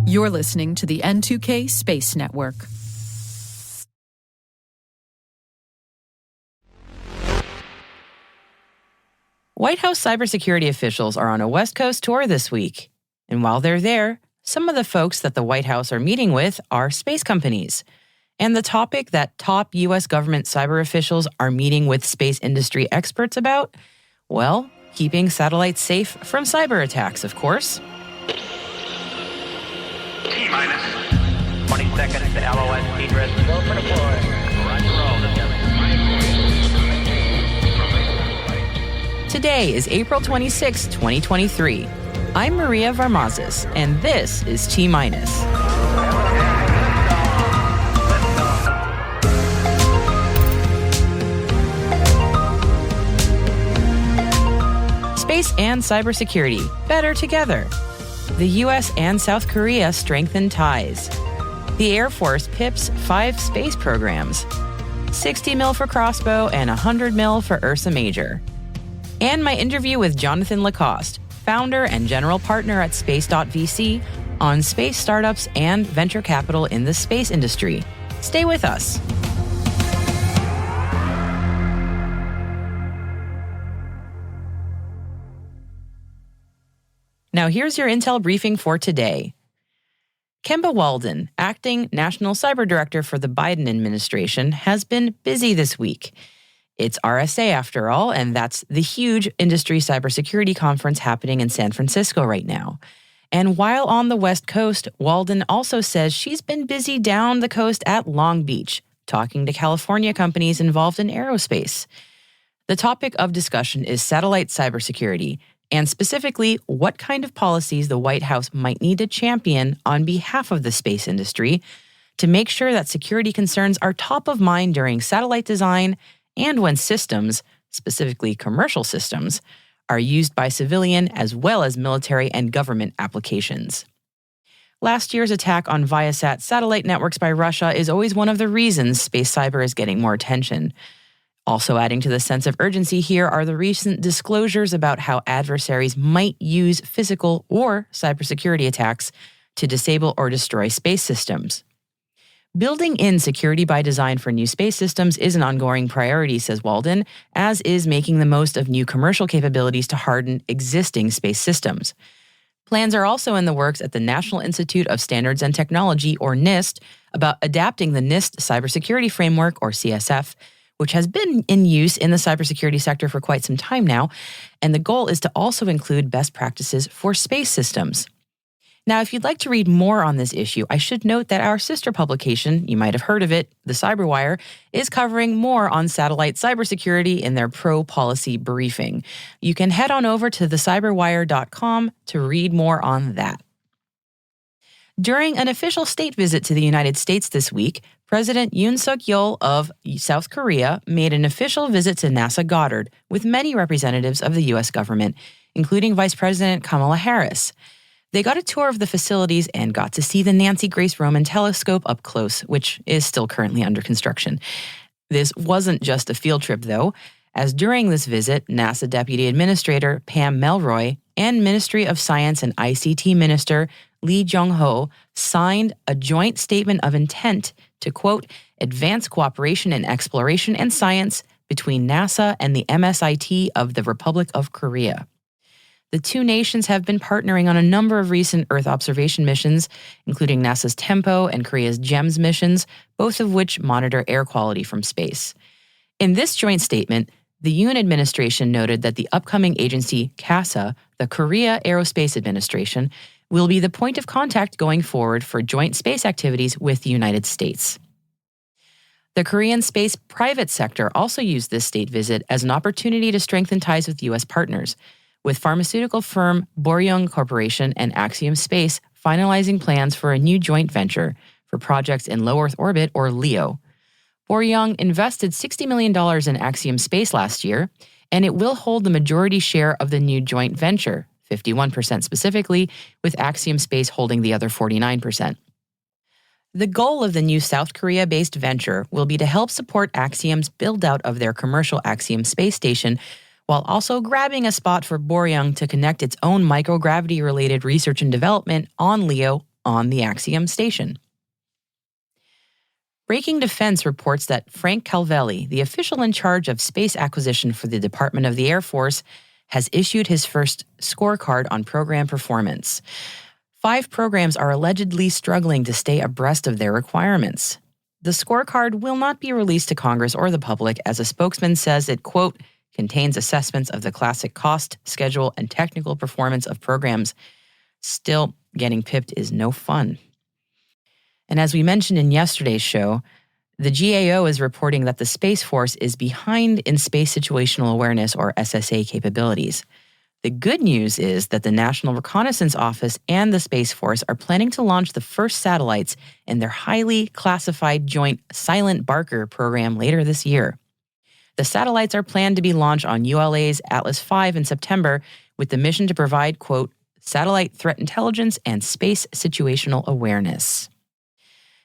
You're listening to the N2K Space Network. White House cybersecurity officials are on a West Coast tour this week. And while they're there, some of the folks that the White House are meeting with are space companies. And the topic that top U.S. government cyber officials are meeting with space industry experts about? Well, keeping satellites safe from cyber attacks, of course. T-minus 20 seconds to LOS egress. Go for deploy. Roger roll. Today is April 26, 2023. I'm Maria Varmazes, and this is T-minus. Space and cybersecurity, better together. The U.S. and South Korea strengthen ties. The Air Force pips 5 space programs. 60 mil for Crossbow and 100 mil for Ursa Major. And my interview with Jonathan Lacoste, founder and general partner at Space.VC, on space startups and venture capital in the space industry. Stay with us. Now here's your intel briefing for today. Kemba Walden, acting National Cyber Director for the Biden administration, has been busy this week. It's RSA after all, and that's the huge industry cybersecurity conference happening in San Francisco right now. And while on the West Coast, Walden also says she's been busy down the coast at Long Beach, talking to California companies involved in aerospace. The topic of discussion is satellite cybersecurity, and specifically what kind of policies the White House might need to champion on behalf of the space industry to make sure that security concerns are top of mind during satellite design and when systems, specifically commercial systems, are used by civilian as well as military and government applications. Last year's attack on Viasat satellite networks by Russia is always one of the reasons space cyber is getting more attention. Also adding to the sense of urgency here are the recent disclosures about how adversaries might use physical or cybersecurity attacks to disable or destroy space systems. Building in security by design for new space systems is an ongoing priority, says Walden, as is making the most of new commercial capabilities to harden existing space systems. Plans are also in the works at the National Institute of Standards and Technology, or NIST, about adapting the NIST Cybersecurity Framework, or CSF, which has been in use in the cybersecurity sector for quite some time now, and the goal is to also include best practices for space systems. Now, if you'd like to read more on this issue, I should note that our sister publication, you might have heard of it, The Cyberwire, is covering more on satellite cybersecurity in their pro-policy briefing. You can head on over to thecyberwire.com to read more on that. During an official state visit to the United States this week, President Yoon Suk-yeol of South Korea made an official visit to NASA Goddard with many representatives of the U.S. government, including Vice President Kamala Harris. They got a tour of the facilities and got to see the Nancy Grace Roman telescope up close, which is still currently under construction. This wasn't just a field trip, though, as during this visit, NASA Deputy Administrator Pam Melroy and Ministry of Science and ICT Minister Lee Jong-ho signed a joint statement of intent to, quote, advance cooperation in exploration and science between NASA and the MSIT of the Republic of Korea. The two nations have been partnering on a number of recent Earth observation missions, including NASA's TEMPO and Korea's GEMS missions, both of which monitor air quality from space. In this joint statement, the Yoon administration noted that the upcoming agency, KASA, the Korea Aerospace Administration, will be the point of contact going forward for joint space activities with the United States. The Korean space private sector also used this state visit as an opportunity to strengthen ties with U.S. partners, with pharmaceutical firm Boryung Corporation and Axiom Space finalizing plans for a new joint venture for projects in low Earth orbit, or LEO. Boryung invested $60 million in Axiom Space last year, and it will hold the majority share of the new joint venture, 51% specifically, with Axiom Space holding the other 49%. The goal of the new South Korea-based venture will be to help support Axiom's build-out of their commercial Axiom space station, while also grabbing a spot for Boryung to connect its own microgravity-related research and development on LEO on the Axiom station. Breaking Defense reports that Frank Calvelli, the official in charge of space acquisition for the Department of the Air Force, has issued his first scorecard on program performance. 5 programs are allegedly struggling to stay abreast of their requirements. The scorecard will not be released to Congress or the public, as a spokesman says it, quote, contains assessments of the classic cost, schedule, and technical performance of programs. Still, getting pipped is no fun. And as we mentioned in yesterday's show, the GAO is reporting that the Space Force is behind in space situational awareness, or SSA, capabilities. The good news is that the National Reconnaissance Office and the Space Force are planning to launch the first satellites in their highly classified joint Silent Barker program later this year. The satellites are planned to be launched on ULA's Atlas V in September, with the mission to provide, quote, satellite threat intelligence and space situational awareness.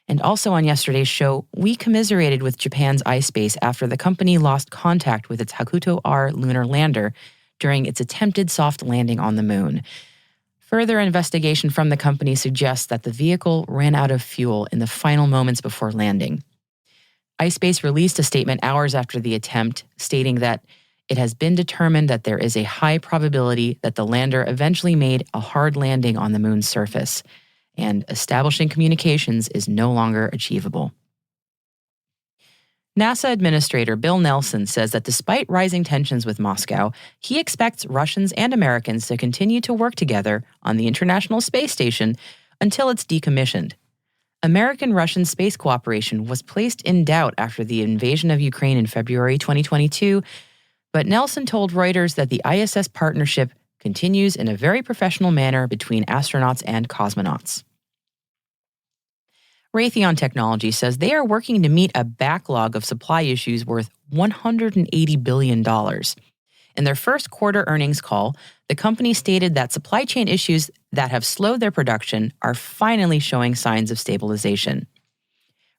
And also on yesterday's show, we commiserated with Japan's iSpace after the company lost contact with its Hakuto R lunar lander during its attempted soft landing on the moon. Further investigation from the company suggests that the vehicle ran out of fuel in the final moments before landing. iSpace released a statement hours after the attempt, stating that it has been determined that there is a high probability that the lander eventually made a hard landing on the moon's surface, and establishing communications is no longer achievable. NASA Administrator Bill Nelson says that despite rising tensions with Moscow, he expects Russians and Americans to continue to work together on the International Space Station until it's decommissioned. American-Russian space cooperation was placed in doubt after the invasion of Ukraine in February 2022, but Nelson told Reuters that the ISS partnership continues in a very professional manner between astronauts and cosmonauts. Raytheon Technology says they are working to meet a backlog of supply issues worth $180 billion. In their first quarter earnings call, the company stated that supply chain issues that have slowed their production are finally showing signs of stabilization.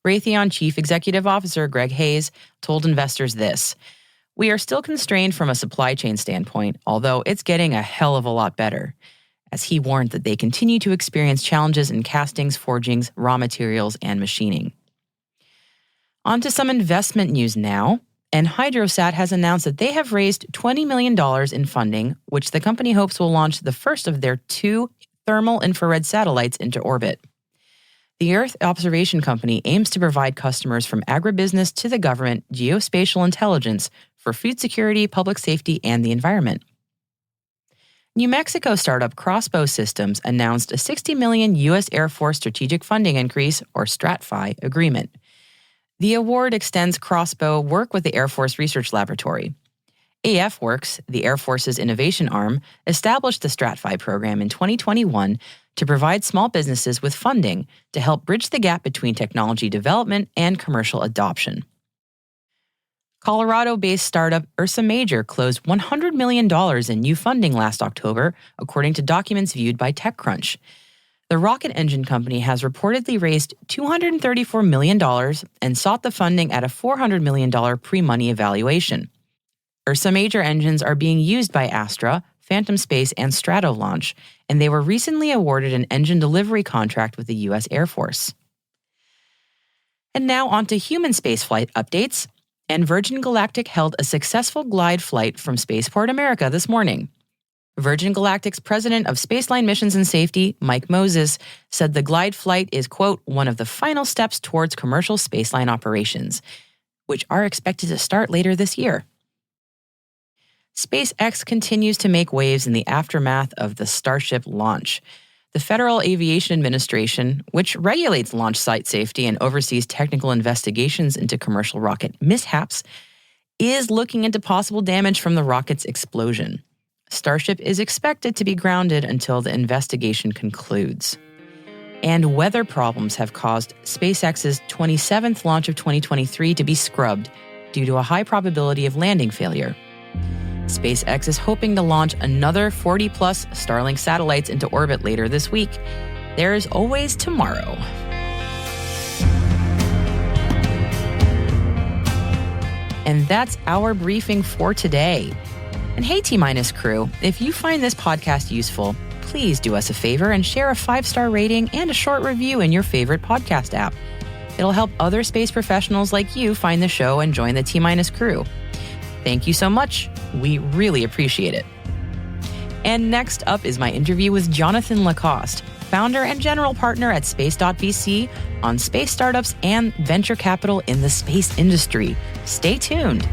Raytheon Chief Executive Officer Greg Hayes told investors this: "We are still constrained from a supply chain standpoint, although it's getting a hell of a lot better," as he warned that they continue to experience challenges in castings, forgings, raw materials, and machining. On to some investment news now, and Hydrosat has announced that they have raised $20 million in funding, which the company hopes will launch the first of their 2 thermal infrared satellites into orbit. The Earth Observation Company aims to provide customers from agribusiness to the government geospatial intelligence for food security, public safety, and the environment. New Mexico startup Crossbow Systems announced a $60 million U.S. Air Force Strategic Funding Increase, or STRATFI, agreement. The award extends Crossbow work with the Air Force Research Laboratory. AF Works, the Air Force's innovation arm, established the STRATFI program in 2021 to provide small businesses with funding to help bridge the gap between technology development and commercial adoption. Colorado-based startup Ursa Major closed $100 million in new funding last October, according to documents viewed by TechCrunch. The rocket engine company has reportedly raised $234 million and sought the funding at a $400 million pre-money evaluation. Ursa Major engines are being used by Astra, Phantom Space, and Stratolaunch, and they were recently awarded an engine delivery contract with the U.S. Air Force. And now on to human spaceflight updates. And Virgin Galactic held a successful glide flight from Spaceport America this morning. Virgin Galactic's president of Spaceline Missions and Safety, Mike Moses, said the glide flight is, quote, one of the final steps towards commercial spaceline operations, which are expected to start later this year. SpaceX continues to make waves in the aftermath of the Starship launch. The Federal Aviation Administration, which regulates launch site safety and oversees technical investigations into commercial rocket mishaps, is looking into possible damage from the rocket's explosion. Starship is expected to be grounded until the investigation concludes. And weather problems have caused SpaceX's 27th launch of 2023 to be scrubbed due to a high probability of landing failure. SpaceX is hoping to launch another 40-plus Starlink satellites into orbit later this week. There is always tomorrow. And that's our briefing for today. And hey, T-Minus crew, if you find this podcast useful, please do us a favor and share a 5-star rating and a short review in your favorite podcast app. It'll help other space professionals like you find the show and join the T-Minus crew. Thank you so much. We really appreciate it. And next up is my interview with Jonathan Lacoste, founder and general partner at Space.VC, on space startups and venture capital in the space industry. Stay tuned.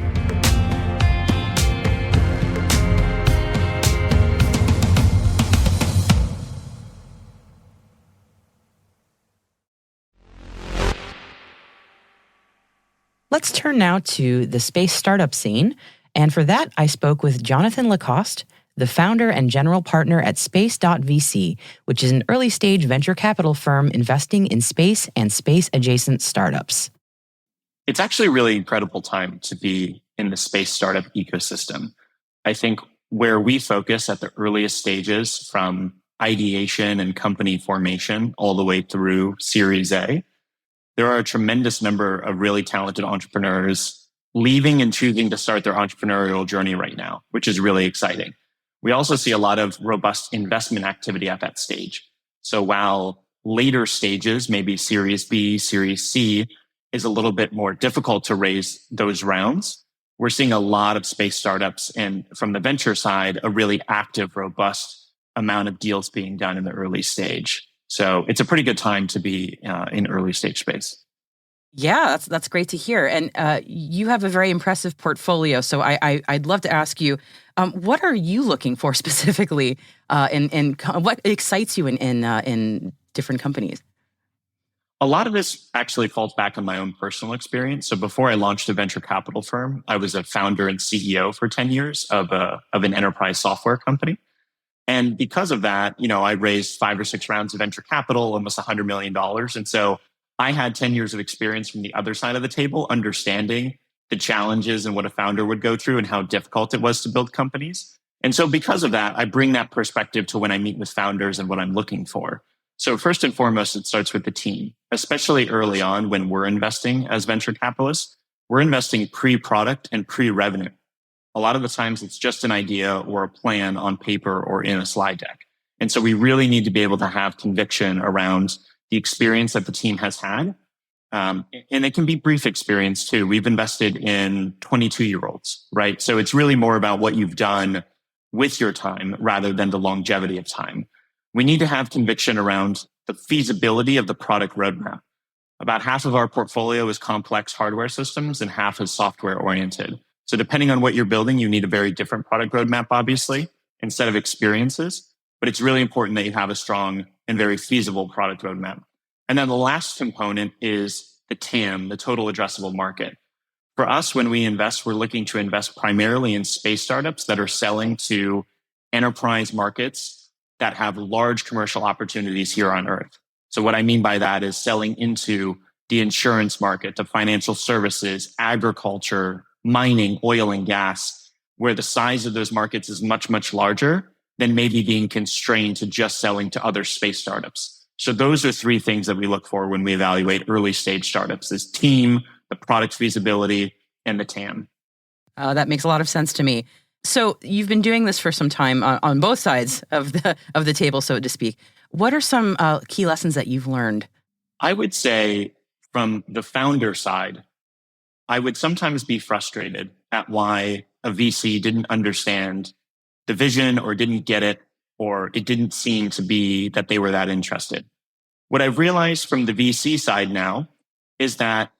Let's turn now to the space startup scene. And for that, I spoke with Jonathan Lacoste, the founder and general partner at Space.VC, which is an early-stage venture capital firm investing in space and space-adjacent startups. It's actually a really incredible time to be in the space startup ecosystem. I think where we focus at the earliest stages, from ideation and company formation all the way through Series A, there are a tremendous number of really talented entrepreneurs leaving and choosing to start their entrepreneurial journey right now, which is really exciting. We also see a lot of robust investment activity at that stage. So while later stages, maybe Series B, Series C, is a little bit more difficult to raise those rounds, we're seeing a lot of space startups, and from the venture side, a really active, robust amount of deals being done in the early stage. So it's a pretty good time to be in early stage space. Yeah, that's great to hear. And you have a very impressive portfolio. So I'd love to ask you, what are you looking for specifically, and what excites you in different companies? A lot of this actually falls back on my own personal experience. So before I launched a venture capital firm, I was a founder and CEO for 10 years of an enterprise software company. And because of that, I raised 5 or 6 rounds of venture capital, almost $100 million. And so I had 10 years of experience from the other side of the table, understanding the challenges and what a founder would go through and how difficult it was to build companies. And so because of that, I bring that perspective to when I meet with founders and what I'm looking for. So first and foremost, it starts with the team, especially early on when we're investing as venture capitalists. We're investing pre-product and pre-revenue. A lot of the times it's just an idea or a plan on paper or in a slide deck. And so we really need to be able to have conviction around the experience that the team has had. And it can be brief experience too. We've invested in 22-year-olds, right? So it's really more about what you've done with your time rather than the longevity of time. We need to have conviction around the feasibility of the product roadmap. About half of our portfolio is complex hardware systems and half is software oriented. So depending on what you're building, you need a very different product roadmap, obviously, instead of experiences. But it's really important that you have a strong and very feasible product roadmap. And then the last component is the TAM, the total addressable market. For us, when we invest, we're looking to invest primarily in space startups that are selling to enterprise markets that have large commercial opportunities here on Earth. So what I mean by that is selling into the insurance market, the financial services, agriculture, mining, oil and gas, where the size of those markets is much, much larger than maybe being constrained to just selling to other space startups. So those are 3 things that we look for when we evaluate early stage startups: is team, the product feasibility, and the TAM. That makes a lot of sense to me. So you've been doing this for some time on both sides of the table, so to speak. What are some key lessons that you've learned? I would say from the founder side, I would sometimes be frustrated at why a VC didn't understand the vision or didn't get it, or it didn't seem to be that they were that interested. What I've realized from the VC side now is that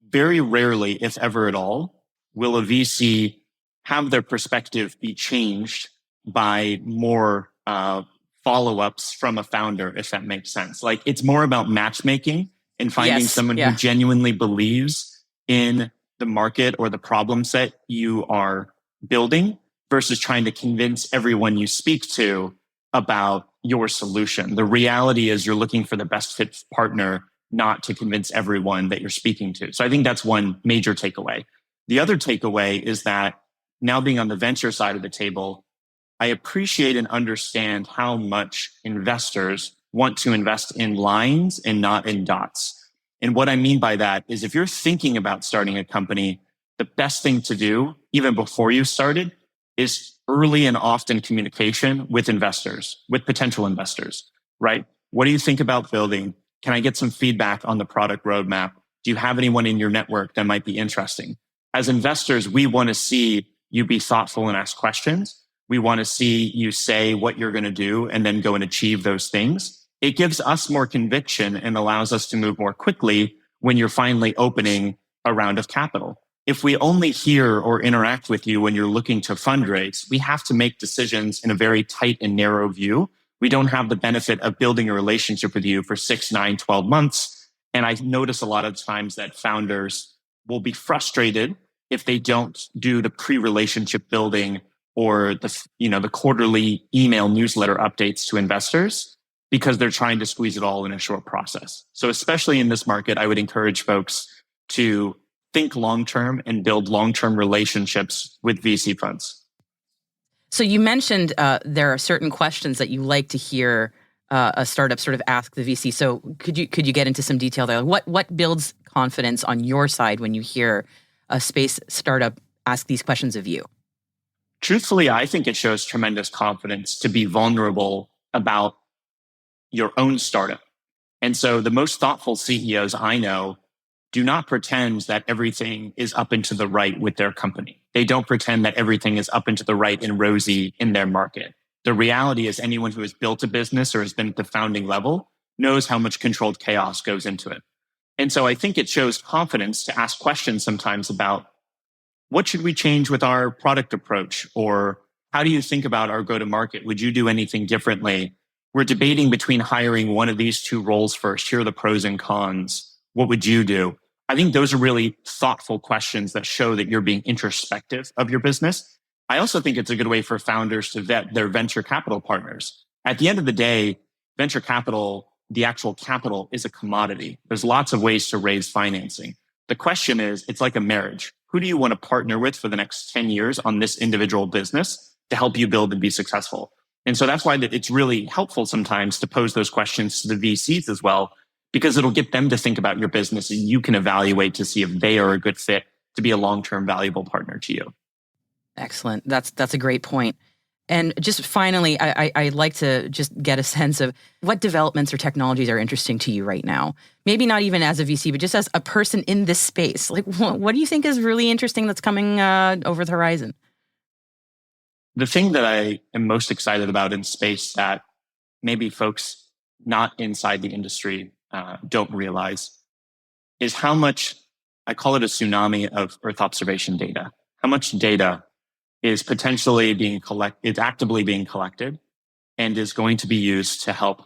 very rarely, if ever at all, will a VC have their perspective be changed by more follow-ups from a founder, if that makes sense. Like, it's more about matchmaking and finding someone who genuinely believes in the market or the problem set you are building versus trying to convince everyone you speak to about your solution. The reality is you're looking for the best fit partner, not to convince everyone that you're speaking to. So I think that's one major takeaway. The other takeaway is that now being on the venture side of the table, I appreciate and understand how much investors want to invest in lines and not in dots. And what I mean by that is if you're thinking about starting a company, the best thing to do, even before you started, is early and often communication with investors, with potential investors, right? What do you think about building? Can I get some feedback on the product roadmap? Do you have anyone in your network that might be interesting? As investors, we want to see you be thoughtful and ask questions. We want to see you say what you're going to do and then go and achieve those things. It gives us more conviction and allows us to move more quickly when you're finally opening a round of capital. If we only hear or interact with you when you're looking to fundraise, we have to make decisions in a very tight and narrow view. We don't have the benefit of building a relationship with you for 6, 9, 12 months. And I notice a lot of times that founders will be frustrated if they don't do the pre-relationship building or the quarterly email newsletter updates to investors because they're trying to squeeze it all in a short process. So especially in this market, I would encourage folks to think long-term and build long-term relationships with VC funds. So you mentioned there are certain questions that you like to hear a startup sort of ask the VC. So could you get into some detail there? What builds confidence on your side when you hear a space startup ask these questions of you? Truthfully, I think it shows tremendous confidence to be vulnerable about your own startup. And so the most thoughtful CEOs I know do not pretend that everything is up and to the right with their company. They don't pretend that everything is up and to the right and rosy in their market. The reality is anyone who has built a business or has been at the founding level knows how much controlled chaos goes into it. And so I think it shows confidence to ask questions sometimes about what should we change with our product approach? Or how do you think about our go-to-market? Would you do anything differently? We're debating between hiring one of these two roles first. Here are the pros and cons. What would you do? I think those are really thoughtful questions that show that you're being introspective of your business. I also think it's a good way for founders to vet their venture capital partners. At the end of the day, venture capital, the actual capital, is a commodity. There's lots of ways to raise financing. The question is, it's like a marriage. Who do you want to partner with for the next 10 years on this individual business to help you build and be successful? And so that's why it's really helpful sometimes to pose those questions to the VCs as well, because it'll get them to think about your business and you can evaluate to see if they are a good fit to be a long-term valuable partner to you. Excellent. That's a great point. And just finally, I'd like to just get a sense of what developments or technologies are interesting to you right now. Maybe not even as a VC, but just as a person in this space. Like, what do you think is really interesting that's coming over the horizon? The thing that I am most excited about in space that maybe folks not inside the industry don't realize is how much, I call it a tsunami of Earth observation data. How much data is potentially being collected, actively being collected, and is going to be used to help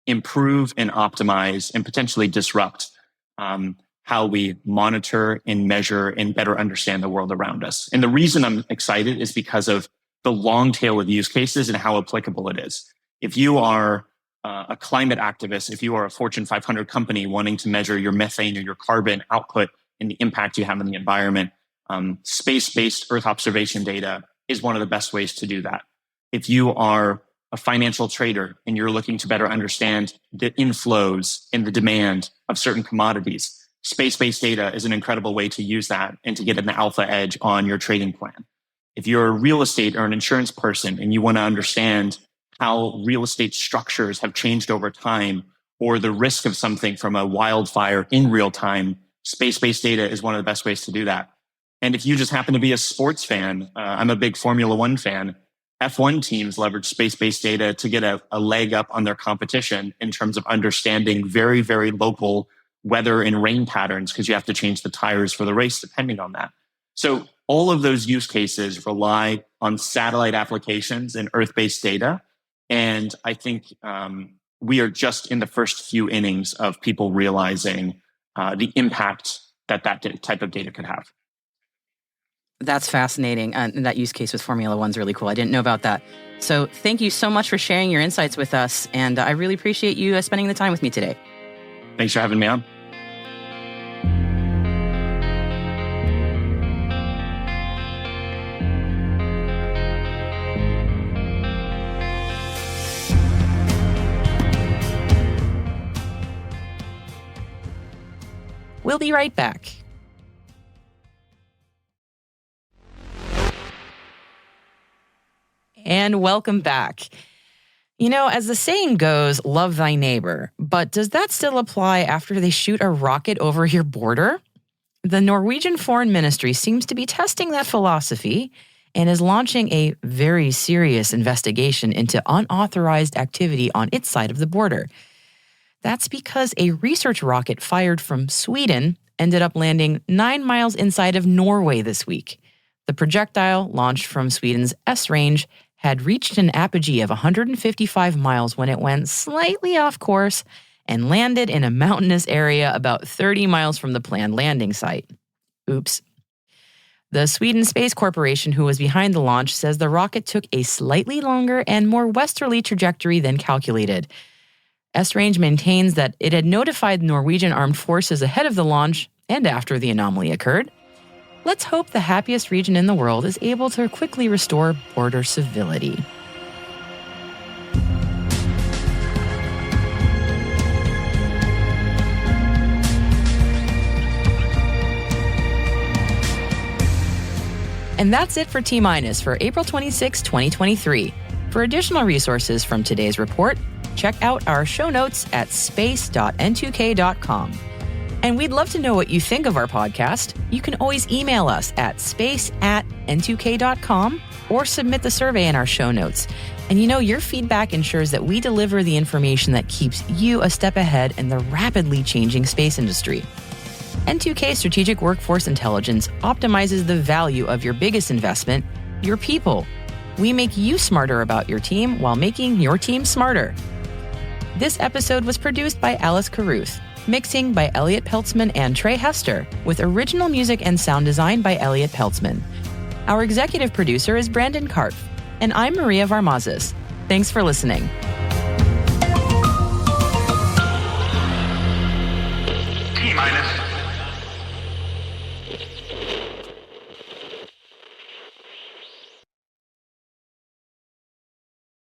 improve and optimize and potentially disrupt how we monitor and measure and better understand the world around us. And the reason I'm excited is because of the long tail of use cases and how applicable it is. If you are a climate activist, if you are a Fortune 500 company wanting to measure your methane or your carbon output and the impact you have on the environment, space-based Earth observation data is one of the best ways to do that. If you are a financial trader and you're looking to better understand the inflows and the demand of certain commodities, space-based data is an incredible way to use that and to get an alpha edge on your trading plan. If you're a real estate or an insurance person and you want to understand how real estate structures have changed over time or the risk of something from a wildfire in real time, space-based data is one of the best ways to do that. And if you just happen to be a sports fan, I'm a big Formula One fan, F1 teams leverage space-based data to get a leg up on their competition in terms of understanding very, very local weather and rain patterns because you have to change the tires for the race depending on that. So all of those use cases rely on satellite applications and Earth-based data. And I think we are just in the first few innings of people realizing the impact that type of data could have. That's fascinating. And that use case with Formula One's really cool. I didn't know about that. So thank you so much for sharing your insights with us. And I really appreciate you spending the time with me today. Thanks for having me on. We'll be right back. And welcome back. You know, as the saying goes, love thy neighbor. But does that still apply after they shoot a rocket over your border? The Norwegian Foreign Ministry seems to be testing that philosophy and is launching a very serious investigation into unauthorized activity on its side of the border. That's because a research rocket fired from Sweden ended up landing 9 miles inside of Norway this week. The projectile, launched from Sweden's S-range, had reached an apogee of 155 miles when it went slightly off course and landed in a mountainous area about 30 miles from the planned landing site. Oops. The Sweden Space Corporation, who was behind the launch, says the rocket took a slightly longer and more westerly trajectory than calculated. S-range maintains that it had notified Norwegian armed forces ahead of the launch and after the anomaly occurred. Let's hope the happiest region in the world is able to quickly restore border civility. And that's it for T-Minus for April 26, 2023. For additional resources from today's report, check out our show notes at space.n2k.com. And we'd love to know what you think of our podcast. You can always email us at space@n2k.com or submit the survey in our show notes. And you know, your feedback ensures that we deliver the information that keeps you a step ahead in the rapidly changing space industry. N2K Strategic Workforce Intelligence optimizes the value of your biggest investment, your people. We make you smarter about your team while making your team smarter. This episode was produced by Alice Carruth, mixing by Elliot Peltzman and Trey Hester, with original music and sound design by Elliot Peltzman. Our executive producer is Brandon Karpf, and I'm Maria Varmazes. Thanks for listening. T-minus.